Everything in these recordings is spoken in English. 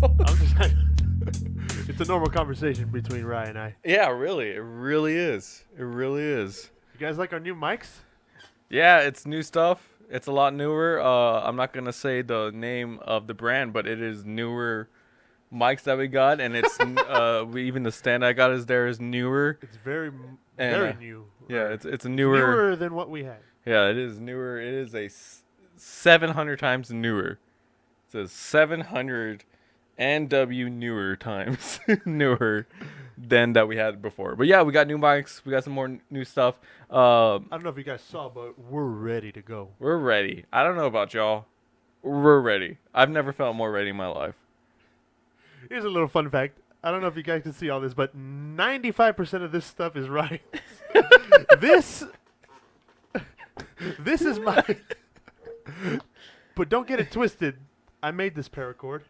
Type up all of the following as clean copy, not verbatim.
I'm just like, it's a normal conversation between Ryan and I. Yeah, really. It really is. It really is. You guys like our new mics? Yeah, it's new stuff. It's a lot newer. I'm not going to say the name of the brand, but it is newer mics that we got. And it's even the stand I got is newer. It's very And, new. Yeah, Or it's newer. newer than what we had. Yeah, it is newer. It is 700 times newer. It says 700 NW newer times newer than that we had before. But yeah, we got new mics. We got some more new stuff. I don't know if you guys saw, but we're ready to go. We're ready. I don't know about y'all. We're ready. I've never felt more ready in my life. Here's a little fun fact. I don't know if you guys can see all this, but 95% of this stuff is right. This is my... But don't get it twisted. I made this paracord.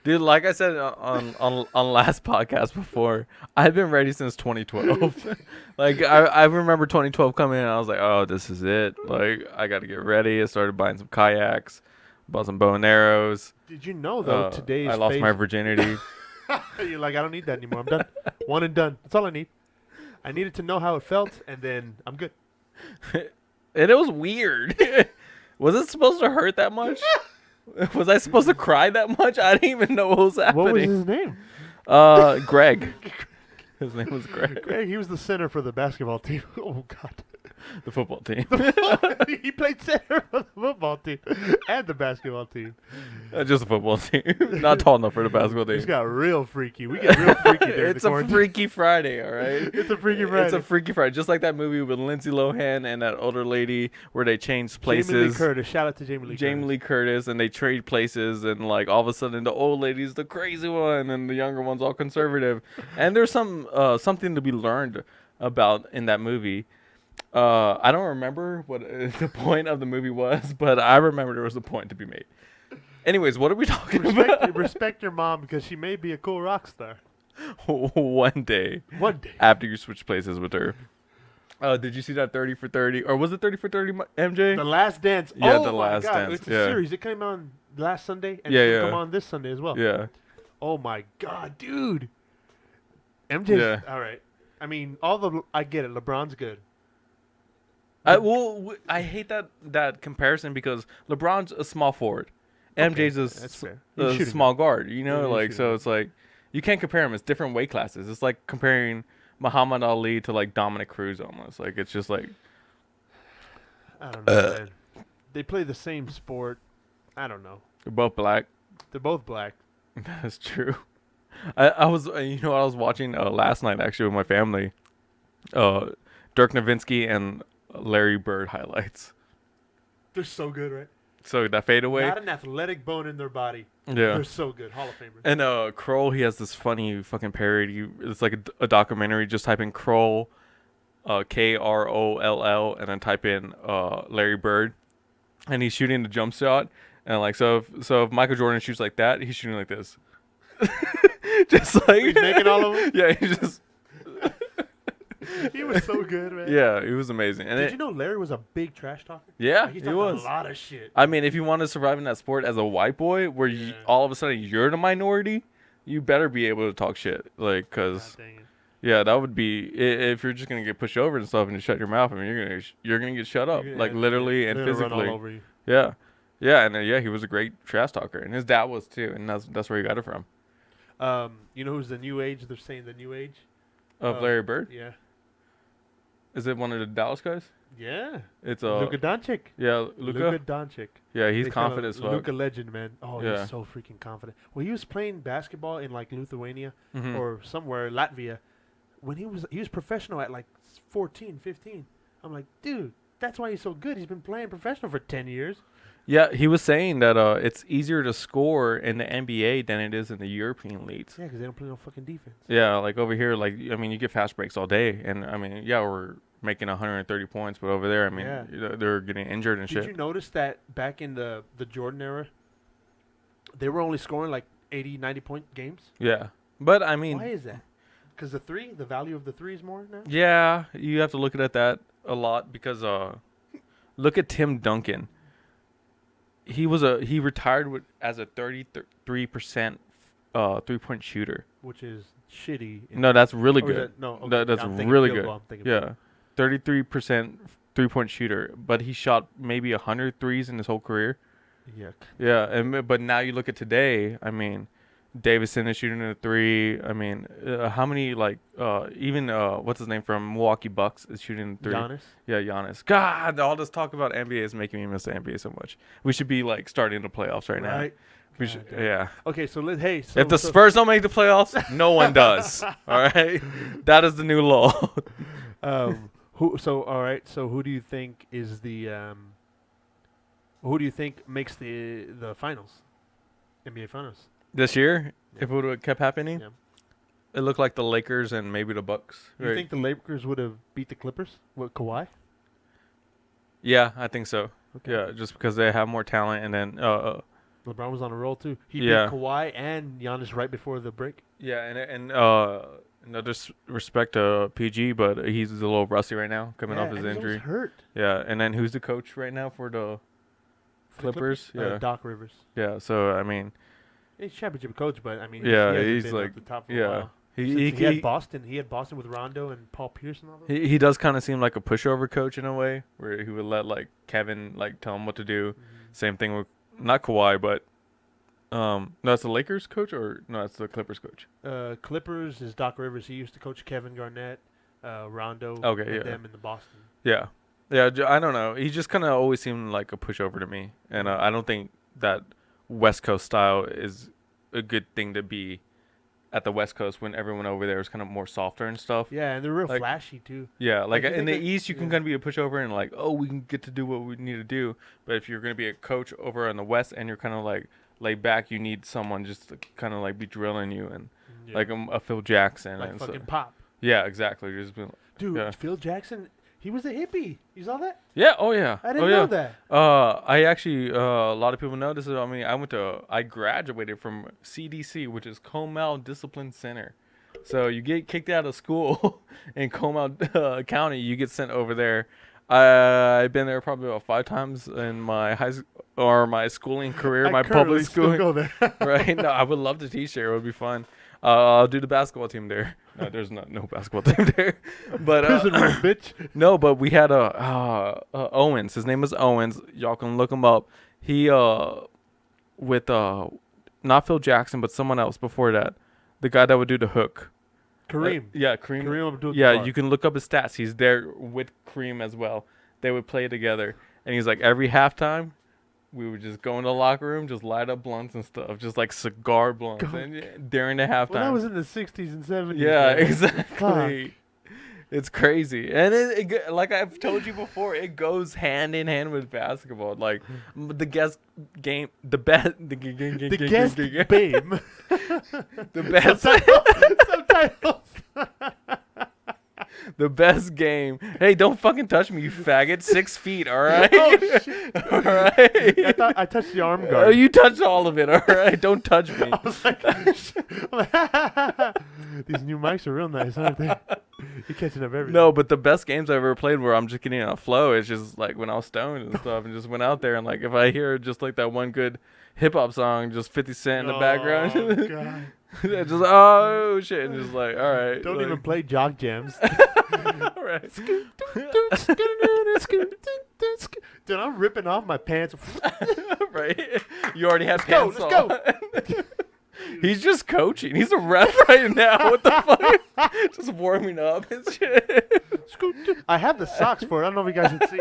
Dude, like I said on last podcast before, I've been ready since 2012. Like, I remember 2012 coming in, and I was like, oh, this is it. Like, I got to get ready. I started buying some kayaks, bought some bow and arrows. Did you know, though, today's I lost my virginity. You're like, I don't need that anymore. I'm done. One and done. That's all I need. I needed to know how it felt, and then I'm good. And it was weird. Was it supposed to hurt that much? Was I supposed to cry that much? I didn't even know what was happening. What was his name? Greg. His name was Greg. Greg, he was the center for the basketball team. Oh, God. The football team. He played center for the football team and the basketball team. Just the football team. Not tall enough for the basketball team. He's got real freaky. We get real freaky there. It's a Freaky Friday, all right? It's a Freaky Friday. It's a Freaky Friday. Just like that movie with Lindsay Lohan and that older lady where they changed places. Jamie Lee Curtis. Shout out to Jamie Lee Curtis. And they trade places. And, like, all of a sudden the old lady's the crazy one and the younger one's all conservative. And there's something to be learned about in that movie. I don't remember what the point of the movie was, but I remember there was a point to be made. Anyways, what are we talking about? Respect your mom because she may be a cool rock star. One day. After you switch places with her. Did you see that 30 for 30? Or was it 30 for 30, MJ? The Last Dance. Yeah, oh The Last God. Dance. It's a series. It came on last Sunday and it's come on this Sunday as well. Yeah. Oh, my God, dude. MJ. Yeah. All right. I mean, I get it. LeBron's good. I hate that comparison because LeBron's a small forward. MJ's a small guard, you know? So it's like, you can't compare them. It's different weight classes. It's like comparing Muhammad Ali to, like, Dominic Cruz almost. Like, it's just like... I don't know, man. They play the same sport. I don't know. They're both black. They're both black. That is true. I was watching last night, actually, with my family. Dirk Nowitzki and Larry Bird highlights. They're so good, right? So that fadeaway. Not an athletic bone in their body. Yeah. They're so good. Hall of Famers. And Kroll, he has this funny fucking parody. It's like a documentary. Just type in Kroll, Kroll, and then type in Larry Bird, and he's shooting the jump shot. And like so if Michael Jordan shoots like that, he's shooting like this. Just like he's making all of them. Yeah, he just. He was so good, man. Yeah, he was amazing. And did you know Larry was a big trash talker? Yeah, like, he was. A lot of shit. I mean, if you want to survive in that sport as a white boy, where all of a sudden you're the minority, you better be able to talk shit, like, cause yeah, that would be if you're just gonna get pushed over and stuff and you shut your mouth. I mean, you're gonna get shut up, like literally and physically. Run all over you. Yeah, and he was a great trash talker, and his dad was too, and that's where he got it from. You know who's the new age? They're saying the new age of Larry Bird. Yeah. Is it one of the Dallas guys? Yeah. It's Luka Doncic. Yeah, Luka Doncic. Yeah, he's confident as fuck. Luka legend, man. Oh, yeah. He's so freaking confident. Well, he was playing basketball in like Lithuania or somewhere, Latvia, when he was professional at like 14, 15. I'm like, dude, that's why he's so good. He's been playing professional for 10 years. Yeah, he was saying that it's easier to score in the NBA than it is in the European leagues. Yeah, because they don't play no fucking defense. Yeah, like over here, like, I mean, you get fast breaks all day. And, I mean, yeah, we're making 130 points. But over there, I mean, they're getting injured and shit. Did you notice that back in the Jordan era, they were only scoring like 80, 90-point games? Yeah. But, I mean. Why is that? Because the value of the three is more now? Yeah, you have to look at that a lot because look at Tim Duncan. He retired as a 33% 3-point shooter. which is shitty. No, that's really good. Okay, That's I'm thinking really field good. goal, I'm thinking Yeah, 33% 3-point shooter, but he shot maybe 100 threes in his whole career. Yeah. Yeah, but now you look at today. I mean, Davison is shooting a 3. I mean, how many even what's his name from Milwaukee Bucks is shooting a 3? Giannis. Yeah, Giannis. God, all this talk about NBA is making me miss the NBA so much. We should be like starting the playoffs right now. We should, yeah. Okay, so If the Spurs don't make the playoffs, no one does. All right, that is the new law. all right. So who do you think is the who do you think makes the finals, NBA finals This year, Yeah. if it would have kept happening, Yeah. it looked like the Lakers and maybe the Bucks. You think the Lakers would have beat the Clippers with Kawhi? Yeah, I think so. Okay. Yeah, just because they have more talent, and then LeBron was on a roll too. He Yeah. beat Kawhi and Giannis right before the break. yeah, and no disrespect to PG, but he's a little rusty right now, coming off his and he's injury. always hurt. Yeah, and then who's the coach right now for the Clippers? Yeah, Doc Rivers. yeah. So I mean, He's championship coach, but I mean, Yeah, he hasn't he's been like- at the top for yeah. a while. he Since he had Boston. He had Boston with Rondo and Paul Pierce and all those. he does kind of seem like a pushover coach in a way, where he would let like Kevin like tell him what to do. Same thing with not Kawhi, but no, it's the Lakers coach, or no, it's the Clippers coach. Clippers is Doc Rivers. He used to coach Kevin Garnett, Rondo, Okay, and yeah. them in the Boston. Yeah, yeah. I don't know. He just kind of always seemed like a pushover to me, and I don't think that West Coast style is a good thing to be at the West Coast when everyone over there is kind of more softer and stuff. Yeah, and they're real Like- flashy too. Yeah, like you in think the that- East, you can yeah. kind of be a pushover and like, oh, we can get to do what we need to do. But if you're going to be a coach over in the West and you're kind of like laid back, you need someone just to kind of like be drilling you and like a Phil Jackson. like and fucking so, Pop. yeah, exactly. Just been, Dude, yeah. Phil Jackson, he was a hippie. You saw that? yeah, oh yeah. I didn't oh, yeah. know that. I actually, a lot of people know this. I mean, I graduated from CDC, which is Comal Discipline Center. So you get kicked out of school in Comal County, you get sent over there. I've been there probably about 5 times in my my schooling career, my public still schooling. go there. Right? No, I would love to teach there. It would be fun. I'll do the basketball team there. No, there's no basketball team there. But Prison room, bitch. no, but we had Owens. His name is Owens. Y'all can look him up. He with not Phil Jackson, but someone else before that. The guy that would do the hook. Kareem. Yeah, Kareem. Kareem Abdul-Jabbar. Yeah, you can look up his stats. He's there with Kareem as well. They would play together. And he's like, every halftime, we would just go in the locker room, just light up blunts and stuff, just like cigar blunts during the halftime. Well, that was in the 60s and 70s. Yeah, man. exactly. It's crazy. And it like I've told you before, it goes hand in hand with basketball. Like the guest game, the best, the guest babe. the best, Subtitles. the best game. Hey, don't fucking touch me, you faggot. 6 feet, all right? Oh, shit. All right. I thought I touched the arm Oh, guard. you touched all of it, all right? Don't touch me. I was like, these new mics are real nice, aren't they? You're catching up everything. No, but the best games I've ever played where I'm just getting in a flow is just like when I was stoned and stuff and just went out there and like if I hear just like that one good hip hop song, just 50 Cent in the background. Oh, God. Just oh shit, and just like all right. Don't like, even play jog jams. all right. Dude, I'm ripping off my pants. Right. You already had Let's pants go, on. He's just coaching. He's a ref right now. What the fuck? Just warming up and shit. I have the socks for it. I don't know if you guys can see.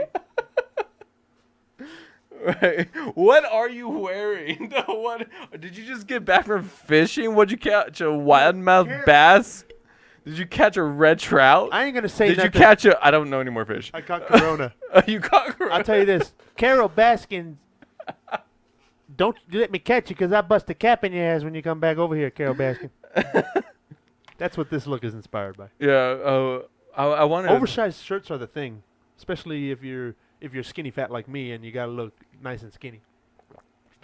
Right. What are you wearing? What? Did you just get back from fishing? What'd you catch? A wildmouth bass? Did you catch a red trout? I ain't gonna say Did nothing. you catch a? I don't know any more fish. I caught Corona. You caught. I'll tell you this, Carol Baskin. Don't let me catch you, cause I bust a cap in your ass when you come back over here, Carol Baskin. That's what this look is inspired by. Yeah. I wanted. Oversized shirts are the thing, especially if you're skinny fat like me and you gotta look nice and skinny.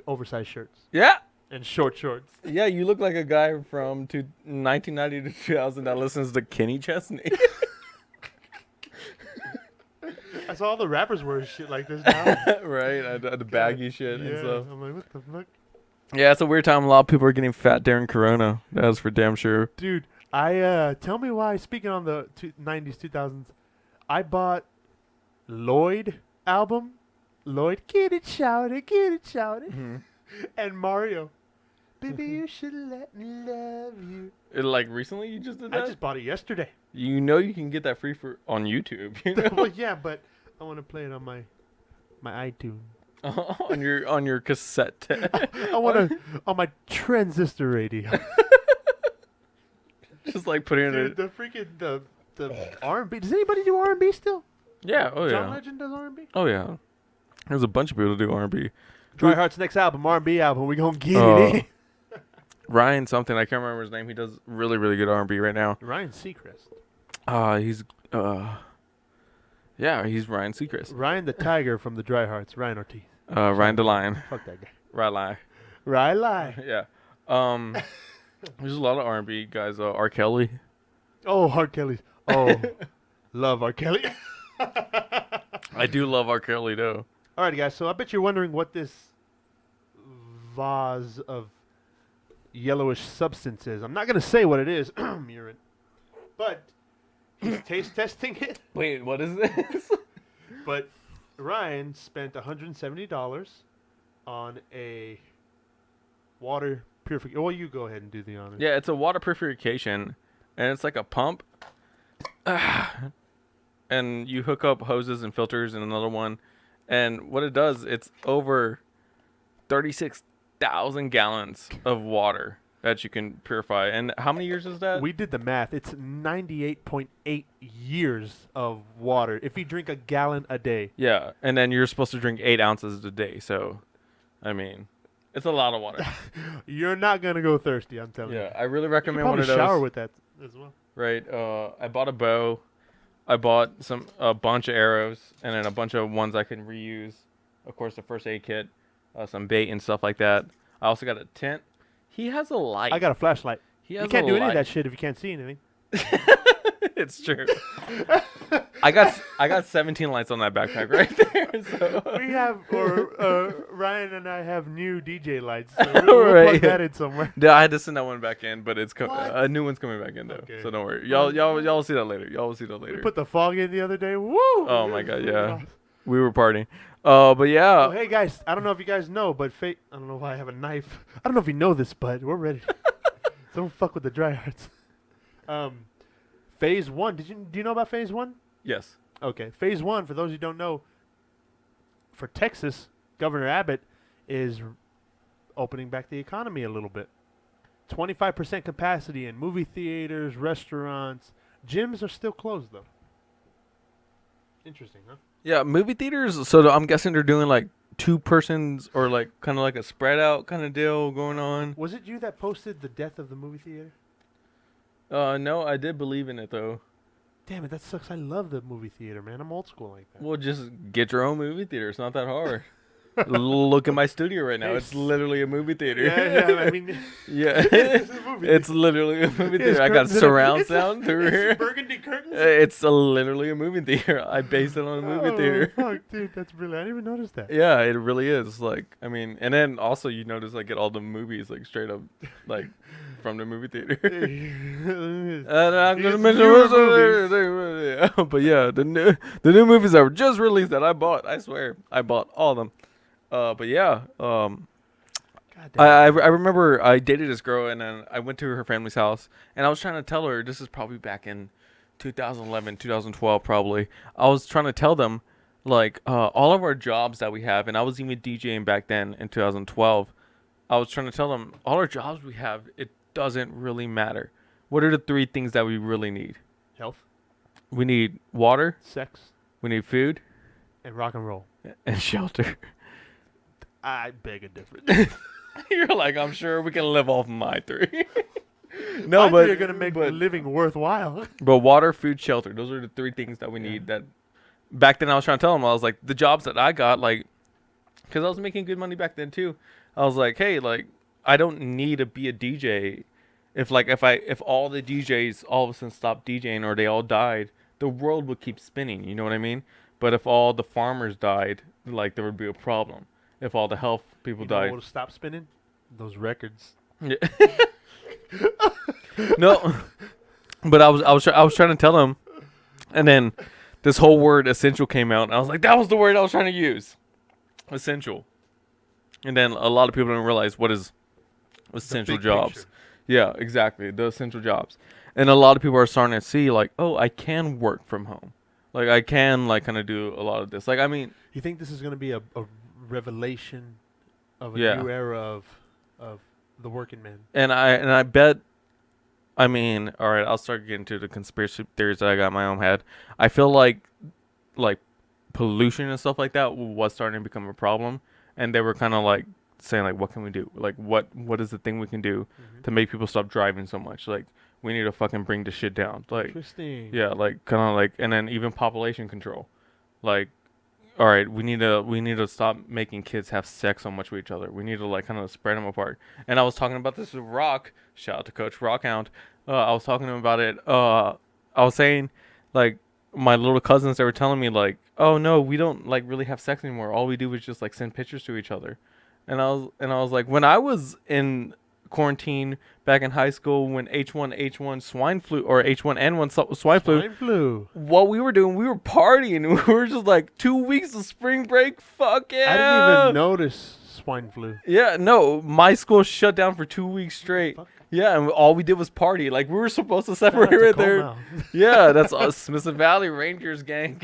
Oversized shirts Yeah. and short shorts. Yeah. You look like a guy from 1990 to 2000 that listens to Kenny Chesney. I saw all the rappers wear shit like this now. Right. The baggy shit Yeah, and stuff. I'm like, what the fuck? Yeah, it's a weird time. A lot of people are getting fat during Corona. That's for damn sure. Dude, I tell me why. Speaking on the 90s, 2000s, I bought Lloyd album. Lloyd, get it, shout it, Mm-hmm. and Mario. Baby, you should let me love you. Like recently, you just did that. I just bought it yesterday. You know, you can get that free for on YouTube. You know? Well, yeah, but I want to play it on my iTunes. on your cassette. I want to on my transistor radio. Just like putting it. Dude, the freaking the R&B. Does anybody do R&B still? Yeah. Oh John yeah. Legend does R&B. Oh yeah. There's a bunch of people who do R&B. Dry Heart's next album, R&B album. We gonna get it in. Ryan something, I can't remember his name. He does really, really good R&B right now. Ryan Seacrest. Yeah, he's Ryan Seacrest. Ryan the Tiger from the Dry Hearts. Ryan Ortiz. Ryan DeLion. Fuck that guy. Ryan. Riley. Yeah. There's a lot of R&B guys. R. Kelly. Oh, R. Kelly's. Oh, love R. Kelly. I do love R. Kelly though. All right, guys. So I bet you're wondering what this vase of yellowish substance is. I'm not gonna say what it is, urine, but he's taste testing it. Wait, what is this? But Ryan spent $170 on a water purification. Well, you go ahead and do the honors. Yeah, it's a water purification, and it's like a pump. And you hook up hoses and filters and another one. And what it does, it's over 36,000 gallons of water that you can purify. And how many years is that? We did the math. It's 98.8 years of water if you drink a gallon a day. Yeah, and then you're supposed to drink 8 ounces a day. So, I mean, it's a lot of water. You're not going to go thirsty, I'm telling you. Yeah, I really recommend you one of those. shower with that as well. Right. I bought a bow. I bought a bunch of arrows, and then a bunch of ones I can reuse. Of course, the first aid kit, some bait and stuff like that. I also got a tent. He has a light. I got a flashlight. You can't do any of that shit if you can't see anything. It's true. I got 17 lights on that backpack right there. So. We have, Ryan and I have new DJ lights. So we'll plug that in somewhere. Yeah, I had to send that one back in, but it's a new one's coming back in though. Okay. So don't worry. Y'all will see that later. Y'all will see that later. We put the fog in the other day. Woo! Oh my god, yeah. We were partying. But yeah. Oh, hey guys, I don't know if you guys know, but I don't know why I have a knife. I don't know if you know this, but we're ready. Don't fuck with the Dry Hearts. Phase 1. Do you know about Phase 1? Yes. Okay. Phase 1, for those who don't know, for Texas, Governor Abbott is opening back the economy a little bit. 25% capacity in movie theaters, restaurants. Gyms are still closed, though. Interesting, huh? Yeah, movie theaters. So I'm guessing they're doing like 2 persons or like kind of like a spread out kind of deal going on. Was it you that posted the death of the movie theater? No, I did believe in it though. Damn it, that sucks. I love the movie theater, man. I'm old school like that. Well, just get your own movie theater. It's not that hard. Look at my studio right now. Hey, It's literally a movie theater. Yeah, I mean, yeah. movie It's literally a movie theater. I got surround sound through here. Burgundy curtains. It's literally a movie theater. I based it on a movie theater. Fuck, dude, that's brilliant. I didn't even notice that. Yeah, it really is. Like, I mean, and then also you notice like get all the movies like straight up like from the movie theater. And I'm gonna mention, but yeah, the new movies that were just released that I bought. I swear, I bought all of them. But yeah, I remember I dated this girl and then I went to her family's house and I was trying to tell her, this is probably back in 2011, 2012 probably. I was trying to tell them like all of our jobs that we have, and I was even DJing back then in 2012. I was trying to tell them all our jobs we have, it doesn't really matter. What are the 3 things that we really need? Health. We need water. Sex. We need food. And rock and roll. And shelter. I beg a difference. You're like, I'm sure we can live off my 3. No, but you're gonna make living worthwhile. But water, food, shelter. Those are the 3 things that we need. That back then I was trying to tell them. I was like, the jobs that I got, like, because I was making good money back then too. I was like, hey, like, I don't need to be a DJ. If all the DJs all of a sudden stopped DJing or they all died, the world would keep spinning. You know what I mean? But if all the farmers died, like, there would be a problem. If all the health people died, what would stop spinning? Those records. Yeah. No, but I was trying to tell him, and then this whole word essential came out, and I was like, that was the word I was trying to use, essential. And then a lot of people don't realize what is essential jobs. Picture. Yeah, exactly, the essential jobs. And a lot of people are starting to see like, oh, I can work from home, like I can like kind of do a lot of this. Like I mean, You think this is going to be a revelation of a yeah. new era of the working man? And I bet. I mean, all right, I'll start getting to the conspiracy theories that I got in my own head. I feel like pollution and stuff like that was starting to become a problem, and they were kind of like saying like, what can we do? Like, what is the thing we can do to make people stop driving so much? Like, we need to fucking bring this shit down. Like, Interesting. yeah, like kind of like, and then even population control. Like, all right, we need to stop making kids have sex so much with each other. We need to like kind of spread them apart. And I was talking about this with Rock. Shout out to Coach Rockhound. I was talking to him about it. I was saying like my little cousins, they were telling me like, oh no, we don't like really have sex anymore. All we do is just like send pictures to each other. And I was like, when I was in quarantine back in high school, when H1N1 swine flu or H1N1 swine flu, what we were doing, we were partying. We were just like 2 weeks of spring break. Fuck yeah! I didn't even notice swine flu. Yeah, no, my school shut down for 2 weeks straight. Fuck. Yeah, and all we did was party. Like we were supposed to separate right there. Yeah, that's us, Smith Valley Rangers gang.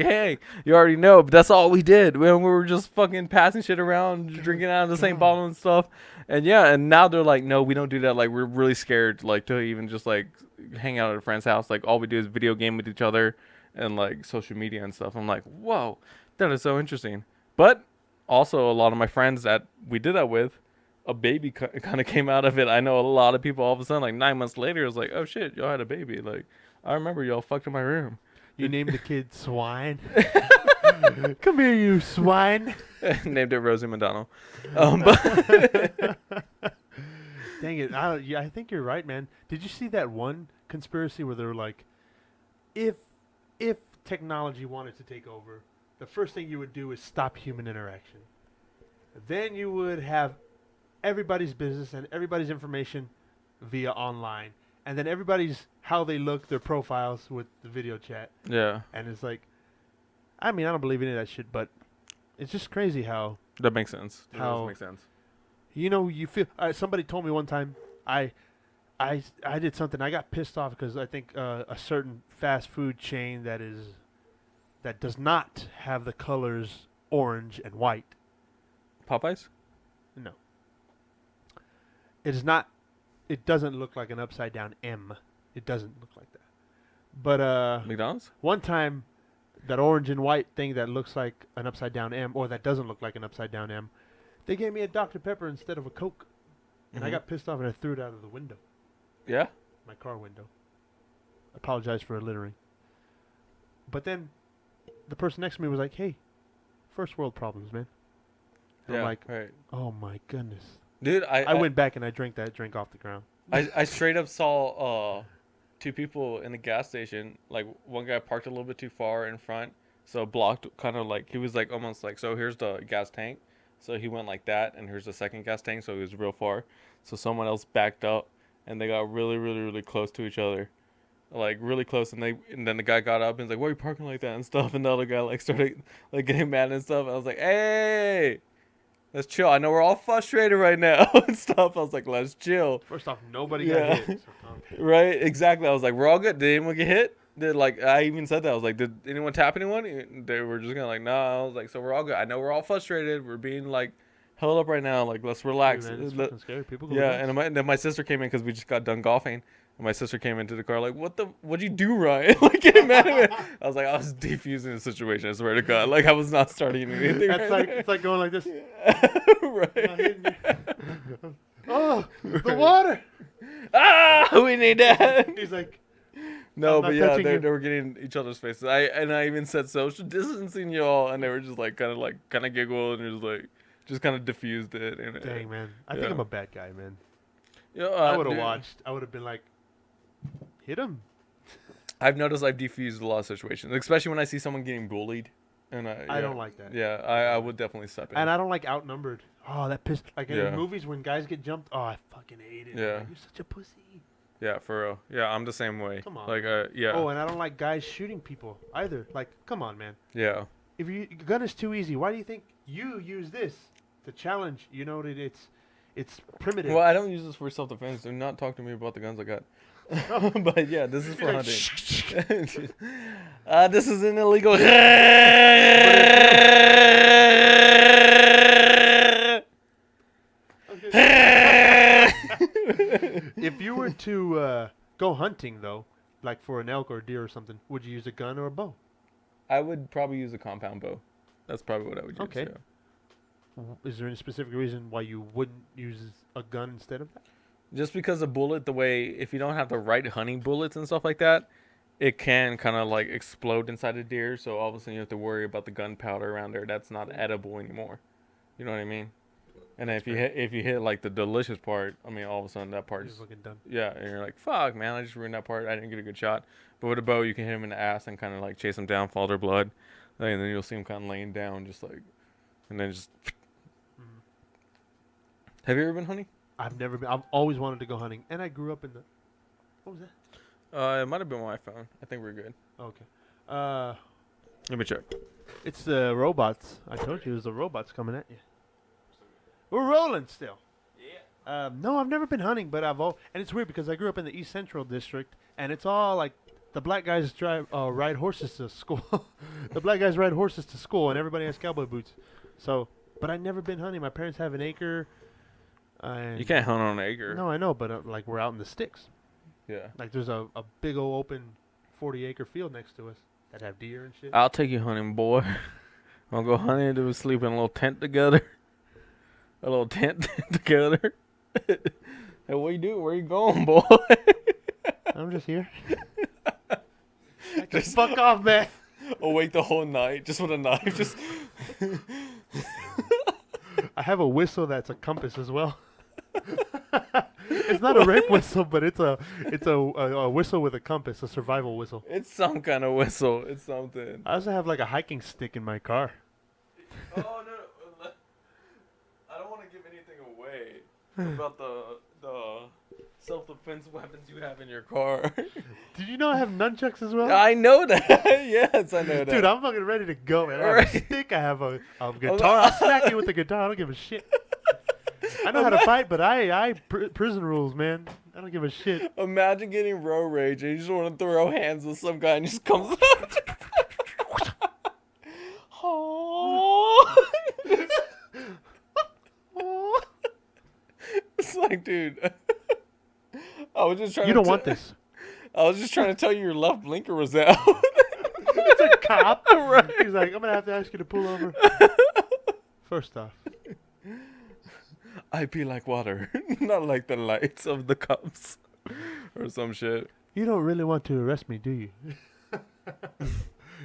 You already know, but that's all we did. We were just fucking passing shit around, drinking out of the same bottle and stuff. And yeah, and now they're like, no, we don't do that. Like we're really scared, like to even just like hang out at a friend's house. Like all we do is video game with each other and like social media and stuff. I'm like, whoa, that is so interesting. But also, a lot of my friends that we did that with, a baby kind of came out of it. I know a lot of people all of a sudden, like 9 months later, was like, oh shit, y'all had a baby. Like, I remember y'all fucked in my room. You named the kid Swine. Come here, you swine. Named it Rosie McDonald. But Dang it. I think you're right, man. Did you see that one conspiracy where they were like, if technology wanted to take over, the first thing you would do is stop human interaction. Then you would have everybody's business and everybody's information via online. And then everybody's how they look, their profiles with the video chat. yeah, And it's like, I mean, I don't believe any of that shit, but it's just crazy how, that makes sense. That How- does make sense. you know, you feel. Somebody told me one time, I did something. I got pissed off because I think a certain fast food chain that does not have the colors orange and white. Popeyes? No. It is not. It doesn't look like an upside down M. It doesn't look like that. But McDonald's? one time, that orange and white thing that looks like an upside down M, or that doesn't look like an upside down M, they gave me a Dr. Pepper instead of a Coke, and I got pissed off and I threw it out of the window, Yeah? my car window. Apologize for littering. But then, the person next to me was like, "Hey, first world problems, man." And I'm like, right. "Oh my goodness." Dude, I went back and I drank that drink off the ground. I straight up saw two people in the gas station. Like one guy parked a little bit too far in front, so blocked kind of like he was like almost like, so here's the gas tank. So he went like that, and here's the second gas tank, so he was real far. So someone else backed up, and they got really, really, really close to each other. Like really close, and then the guy got up and was like, "Why are you parking like that?" and stuff. And the other guy like started like getting mad and stuff. And I was like, "Hey, let's chill. I know we're all frustrated right now and stuff." I was like, "Let's chill." First off, nobody Yeah. got hit. So Right? Exactly. I was like, "We're all good. Did anyone get hit?" Did like I even said that. I was like, "Did anyone tap anyone?" They were just gonna like, "No." I was like, "So we're all good. I know we're all frustrated. We're being like held up right now. Like let's relax." Dude, man, it's fucking scary. People go Yeah, nuts. and then my sister came in because we just got done golfing. And my sister came into the car like, what'd you do, Ryan? Like getting mad at me. I was like, I was defusing the situation, I swear to God. Like I was not starting anything. That's like it's like going like this. Right. Oh, the water. We need that. He's like, No, I'm but not yeah, touching they you. were getting each other's faces. I even said social distancing, y'all, and they were just like kind of giggled and just kind of diffused it. And dang, man. I yeah. think I'm a bad guy, man. Yeah, I would have dude, watched. I would have been like, hit him. I've noticed I've defused a lot of situations, especially when I see someone getting bullied, and I don't like that. Yeah, I would definitely step in. And I don't like outnumbered. Oh, that pissed. Like Yeah. in movies when guys get jumped. Oh, I fucking hate it. Yeah. Like, you're such a pussy. Yeah, for real. Yeah, I'm the same way. Come on. Like, yeah. Oh, and I don't like guys shooting people either. Like, come on, man. Yeah. If your gun is too easy, why do you think you use this to challenge? You know that it's primitive. Well, I don't use this for self-defense. Do not talk to me about the guns I got. But yeah, this is for hunting. This is an illegal. If you were to go hunting, though, like for an elk or a deer or something, would you use a gun or a bow? I would probably use a compound bow. That's probably what I would use. Okay. Yeah. Is there any specific reason why you wouldn't use a gun instead of that? Just because a bullet, the way, if you don't have the right hunting bullets and stuff like that, it can kind of like explode inside a deer. So all of a sudden you have to worry about the gunpowder around there. That's not edible anymore. You know what I mean? And then if you hit like the delicious part, I mean, all of a sudden that part is fucking done. Yeah, and you're like, fuck, man, I just ruined that part. I didn't get a good shot. But with a bow, you can hit him in the ass and kind of like chase him down, follow their blood, and then you'll see him kind of laying down, just like, and then just. Mm-hmm. Have you ever been hunting? I've never been. I've always wanted to go hunting, and I grew up in the. What was that? It might have been my phone. I think we're good. Okay. Let me check. It's the robots. I told you it was the robots coming at you. We're rolling still. Yeah. No, I've never been hunting, but and it's weird because I grew up in the East Central District, and it's all like the black guys ride horses to school. The black guys ride horses to school, and everybody has cowboy boots. So, but I've never been hunting. My parents have an acre. You can't hunt on an acre. No, I know, but like we're out in the sticks. Yeah. Like there's a big old open 40-acre field next to us that have deer and shit. I'll take you hunting, boy. I'll go hunting. Do we sleep in a little tent together? A little tent together. Hey, what you doing? Where you going, boy? I'm just here. Just fuck off, man. Awake the whole night, just with a knife. Just. I have a whistle that's a compass as well. It's not a rape whistle, but it's a whistle with a compass, a survival whistle. It's some kind of whistle. It's something. I also have like a hiking stick in my car. Oh no! I don't want to give anything away about the self-defense weapons you have in your car. Did you know I have nunchucks as well? I know that. Yes, I know that. Dude, I'm fucking ready to go, man. I have a stick. I have a guitar. I'll smack you with the guitar. I don't give a shit. I know how to fight, but prison rules, man. I don't give a shit. Imagine getting road rage and you just want to throw hands with some guy and he just comes out. It's like, dude, I was just trying. You don't want this. I was just trying to tell you your left blinker was out. It's a cop. Right. He's like, I'm gonna have to ask you to pull over. First off, I be like water, not like the lights of the cops, or some shit. You don't really want to arrest me, do you?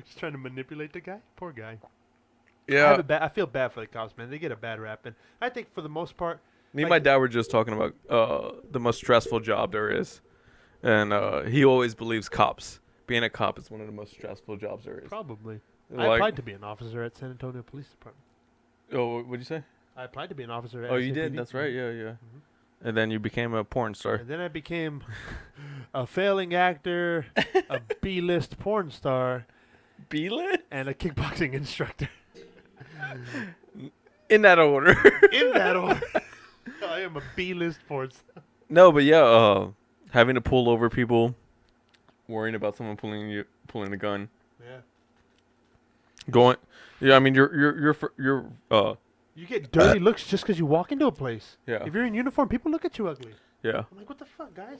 Just trying to manipulate the guy. Poor guy. Yeah. I feel bad for the cops, man. They get a bad rap, and I think for the most part. Me and my dad were just talking about the most stressful job there is. And he always believes cops. Being a cop is one of the most stressful jobs there is. Probably. Like, I applied to be an officer at San Antonio Police Department. Oh, what'd you say? I applied to be an officer at Oh, you SAPD. did? That's right. Yeah, yeah. Mm-hmm. And then you became a porn star. And then I became a failing actor, a B-list porn star. B-lit? And a kickboxing instructor. In that order. In that order. I am a B-list porn star. No, but yeah, having to pull over people, worrying about someone pulling a gun. Yeah. Yeah, I mean, you're you get dirty looks just because you walk into a place. Yeah. If you're in uniform, people look at you ugly. Yeah. I'm like, what the fuck, guys?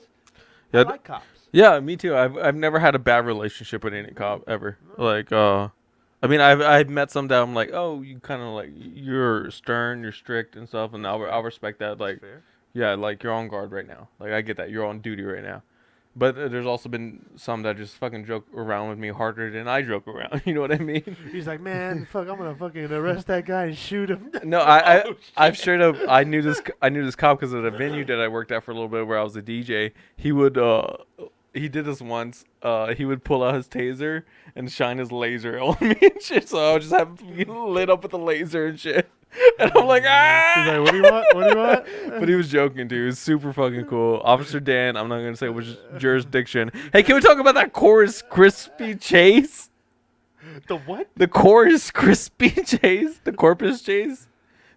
Yeah. I like cops. Yeah, me too. I've never had a bad relationship with any cop ever. No. Like, I mean, I've met some that I'm like, oh, you kind of like, you're stern, you're strict and stuff, and I'll respect that. Like, yeah, like you're on guard right now. Like I get that you're on duty right now. But there's also been some that just fucking joke around with me harder than I joke around. You know what I mean? He's like, man, fuck, I'm gonna fucking arrest that guy and shoot him. No, I've straight up. I knew this cop because of the venue that I worked at for a little bit, where I was a DJ. He did this once. He would pull out his taser and shine his laser on me and shit. So I would just have him lit up with a laser and shit. And I'm like, He's like, what do you want? What do you want? But he was joking, dude. It was super fucking cool. Officer Dan, I'm not going to say which jurisdiction. Hey, can we talk about that Corpus Crispy chase? The what? The Corpus Crispy chase? The Corpus chase?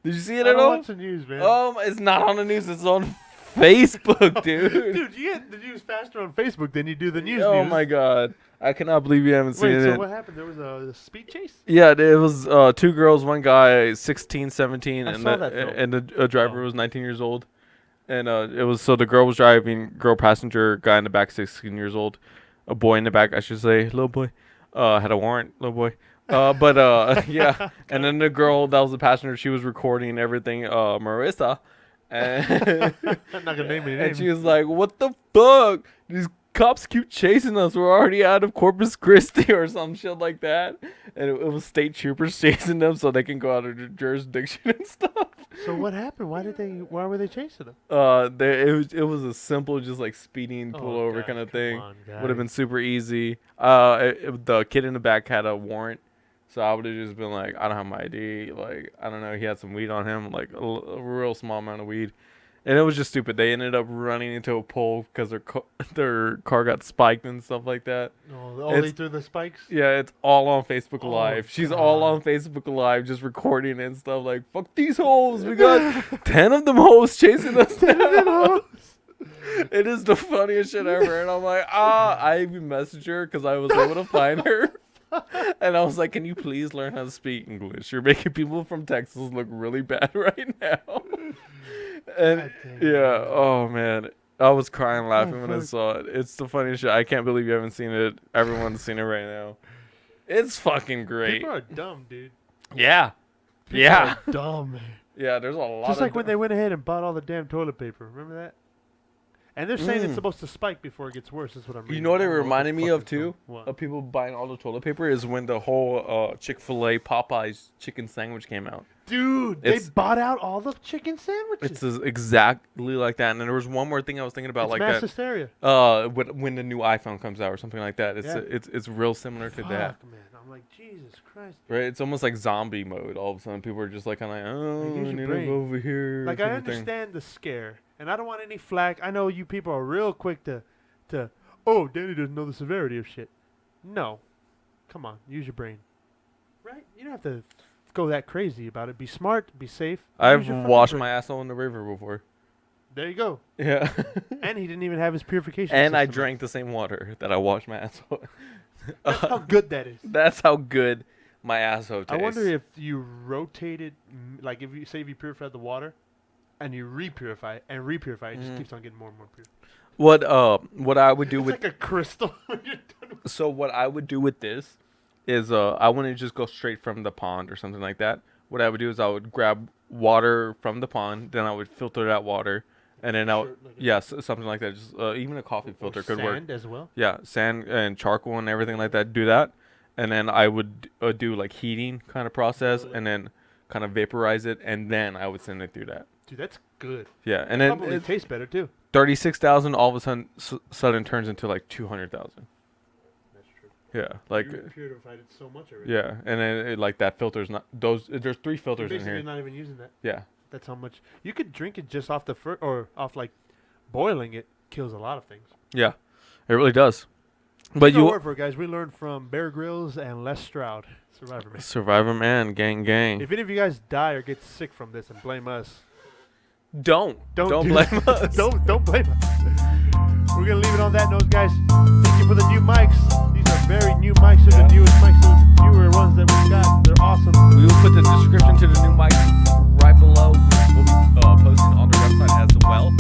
Did you see it at all? I don't watch the news, man. It's not on the news. It's on Facebook, dude. Dude, you get the news faster on Facebook than you do the news. Oh my god, I cannot believe you haven't seen it. Wait, so what happened? There was a speed chase? Yeah, it was 2 girls, one guy, 16, 17, and the driver was 19 years old. And it was so the girl was driving, girl passenger, guy in the back, 16 years old, a boy in the back, I should say, little boy, had a warrant, little boy. Yeah, and then the girl that was the passenger, she was recording everything, Marissa. And I'm not gonna name any and names. she was like, "What the fuck? These cops keep chasing us. We're already out of Corpus Christi or some shit like that." And it was state troopers chasing them so they can go out of their jurisdiction and stuff. So what happened? Why were they chasing them? It was a simple just like speeding pullover kind of thing. Would have been super easy. The kid in the back had a warrant. So I would have just been like, I don't have my ID. Like, I don't know. He had some weed on him, like a real small amount of weed. And it was just stupid. They ended up running into a pole because their car got spiked and stuff like that. Oh, they threw the spikes? Yeah, it's all on Facebook Live. She's all on Facebook Live just recording and stuff like, fuck these hoes. We got 10 of them hoes chasing us now. It is the funniest shit ever. And I'm like, I even messaged her because I was able to find her. And I was like, can you please learn how to speak English? You're making people from Texas look really bad right now. And yeah, oh man. I was crying laughing when I saw it. It's the funniest shit. I can't believe you haven't seen it. Everyone's seen it right now. It's fucking great. People are dumb, dude. Yeah. People are dumb, man. Yeah, there's a lot Just like when they went ahead and bought all the damn toilet paper. Remember that? And they're saying it's supposed to spike before it gets worse. That's what I'm reading. You know what it reminded me of, too? What? Of people buying all the toilet paper is when the whole Chick-fil-A Popeyes chicken sandwich came out. Dude, they bought out all the chicken sandwiches. It's exactly like that. And then there was one more thing I was thinking about, like mass that. hysteria. When the new iPhone comes out or something like that. It's real similar to that. Man. I'm like, Jesus Christ. Dude. Right? It's almost like zombie mode. All of a sudden, people are just like, kind of like, oh, I need to go over here. Like, I understand the scare. And I don't want any flack. I know you people are real quick to, oh, Danny doesn't know the severity of shit. No. Come on. Use your brain. Right? You don't have to go that crazy about it. Be smart. Be safe. I've washed my asshole in the river before. There you go. Yeah. And he didn't even have his purification and I system drank the same water that I washed my asshole. That's how good that is. That's how good my asshole tastes. I wonder if you rotated, like if you purified the water, and you repurify it, it just keeps on getting more and more pure. What I would do with like a crystal. When you're done with so what I would do with this is I wouldn't just go straight from the pond or something like that. What I would do is I would grab water from the pond, then I would filter that water, and then something like that. Just even a coffee filter could work. Sand as well. Yeah, sand and charcoal and everything like that. Do that, and then I would do like heating kind of process, and then kind of vaporize it, and then I would send it through that. Dude, that's good. Yeah, and then probably tastes better too. 36,000 all of a sudden turns into like 200,000. That's true. Yeah, like you purified it so much already. yeah, and then like that filter's not those. There's 3 filters in here. You're not even using that. Yeah, that's how much you could drink it just off the or off like boiling it kills a lot of things. Yeah, it really does. But you word for it, guys. We learned from Bear Grylls and Les Stroud. Survivor Man, gang. If any of you guys die or get sick from this and blame us. Don't blame us. Don't blame us. We're gonna leave it on that note, guys. Thank you for the new mics. These are very new mics. They're the newest mics, the newer ones that we got. They're awesome. We will put the description to the new mics right below. We'll be posting on the website as well.